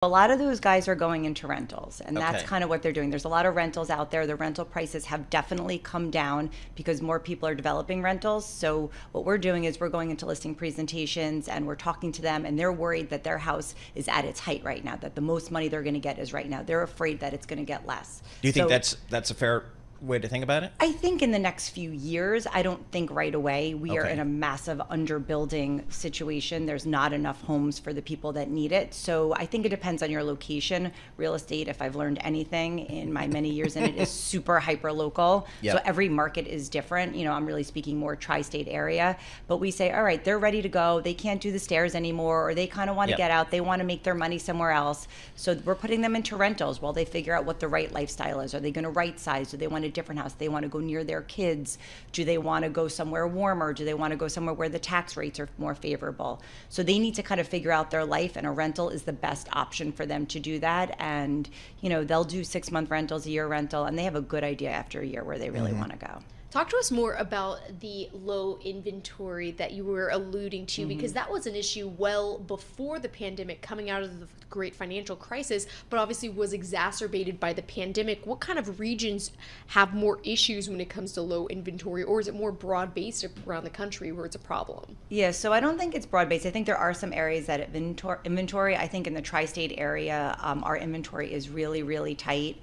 A lot of those guys are going into rentals, and that's Okay. kind of what they're doing. There's a lot of rentals out there. The rental prices have definitely come down because more people are developing rentals. So what we're doing is we're going into listing presentations and we're talking to them, and they're worried that their house is at its height right now, that the most money they're going to get is right now. They're afraid that it's going to get less. Do you think So that's a fair way to think about it? I think in the next few years, I don't think right away. We are Okay. in a massive underbuilding situation. There's not enough homes for the people that need it. So I think it depends on your location. Real estate, if I've learned anything in my many years in it, is super hyper local. Yep. So every market is different. You know, I'm really speaking more tri-state area. But we say, all right, they're ready to go. They can't do the stairs anymore, or they kind of want to Yep. get out. They want to make their money somewhere else. So we're putting them into rentals while they figure out what the right lifestyle is. Are they going to right size? Do they want a different house? Do they want to go near their kids? Do they want to go somewhere warmer? Do they want to go somewhere where the tax rates are more favorable? So they need to kind of figure out their life, and a rental is the best option for them to do that. And, you know, they'll do 6-month rentals, a year rental, and they have a good idea after a year where they really want to go. Talk to us more about the low inventory that you were alluding to, because that was an issue well before the pandemic, coming out of the great financial crisis, but obviously was exacerbated by the pandemic. What kind of regions have more issues when it comes to low inventory, or is it more broad-based around the country where it's a problem? Yeah, so I don't think it's broad-based. I think there are some areas that inventory. I think in the tri-state area, our inventory is really, really tight.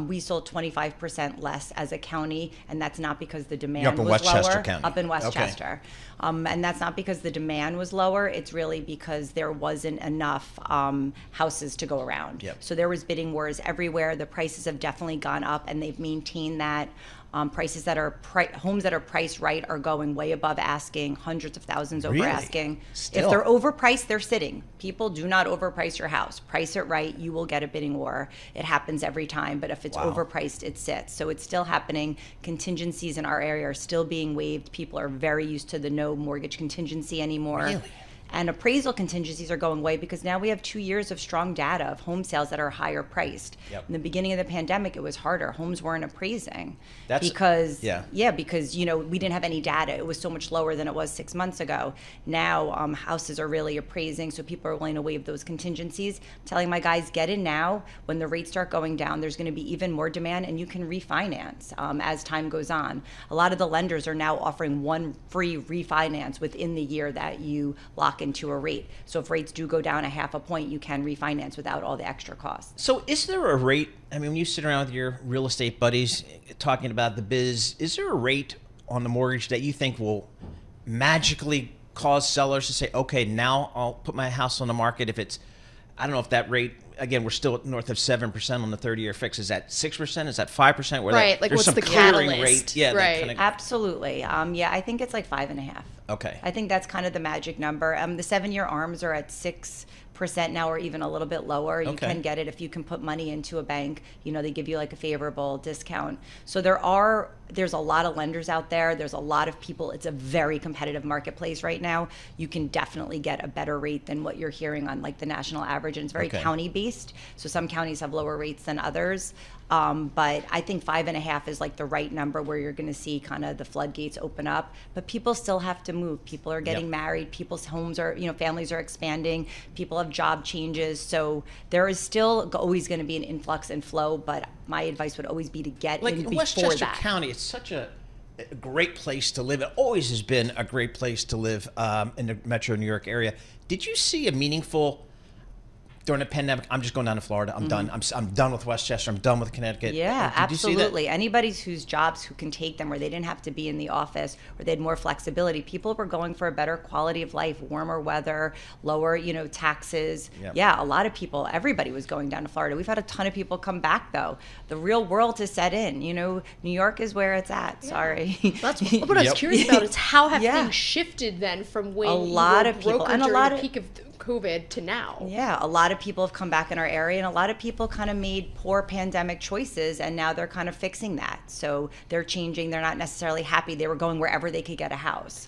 We sold 25% less as a county, and that's not because the demand You're up in was Westchester lower. County. Up in Okay. Westchester. And that's not because the demand was lower. It's really because there wasn't enough houses to go around. Yep. So there was bidding wars everywhere. The prices have definitely gone up, and they've maintained that. Prices that are homes that are priced right are going way above asking, hundreds of thousands over Really? asking. Still? If they're overpriced, they're sitting. People do not overprice your house. Price it right, you will get a bidding war. It happens every time, but if it's Wow. overpriced, it sits. So it's still happening. Contingencies in our area are still being waived. People are very used to the no mortgage contingency anymore. Really? And appraisal contingencies are going away because now we have 2 years of strong data of home sales that are higher priced. Yep. In the beginning of the pandemic, it was harder. Homes weren't appraising That's- because yeah. because you know we didn't have any data. It was so much lower than it was 6 months ago. Now houses are really appraising, so people are willing to waive those contingencies. I'm telling my guys, get in now. When the rates start going down, there's going to be even more demand, and you can refinance as time goes on. A lot of the lenders are now offering one free refinance within the year that you lock into a rate. So if rates do go down a half a point, you can refinance without all the extra costs. So is there a rate, I mean, when you sit around with your real estate buddies talking about the biz, is there a rate on the mortgage that you think will magically cause sellers to say, okay, now I'll put my house on the market if it's, I don't know if that rate, again, we're still north of 7% on the 30-year fix. Is that 6%? Is that 5%? Where Right, like there's what's some the clearing catalyst? rate. Yeah, that Right. kinda- Absolutely. Yeah, I think it's like 5.5. Okay. I think that's kind of the magic number. The 7-year ARMs are at 6% now, or even a little bit lower. You Okay. can get it if you can put money into a bank. You know, they give you like a favorable discount. So there's a lot of lenders out there. There's a lot of people. It's a very competitive marketplace right now. You can definitely get a better rate than what you're hearing on like the national average, and it's very Okay. county based. So some counties have lower rates than others. But I think 5.5 is like the right number where you're going to see kind of the floodgates open up. But people still have to move. People are getting Yep. married. People's homes are, families are expanding. People have job changes. So there is still always going to be an influx and flow. But my advice would always be to get Like in in before Westchester that. County, it's such a great place to live. It always has been a great place to live in the metro New York area. Did you see a meaningful, during the pandemic, I'm just going down to Florida, I'm done. I'm done with Westchester, I'm done with Connecticut. Yeah, Did you see that? absolutely. Anybody whose jobs who can take them where they didn't have to be in the office, or they had more flexibility. People were going for a better quality of life, warmer weather, lower, taxes. Yep. Yeah, a lot of people, everybody was going down to Florida. We've had a ton of people come back though. The real world has set in. New York is where it's at. Sorry. That's what I was Yep. curious about. Is how have Yeah. things shifted then from when A you lot were of people- broker and a during lot the of- peak of COVID to now? Yeah, a lot of people have come back in our area, and a lot of people kind of made poor pandemic choices, and now they're kind of fixing that. So they're changing. They're not necessarily happy. They were going wherever they could get a house.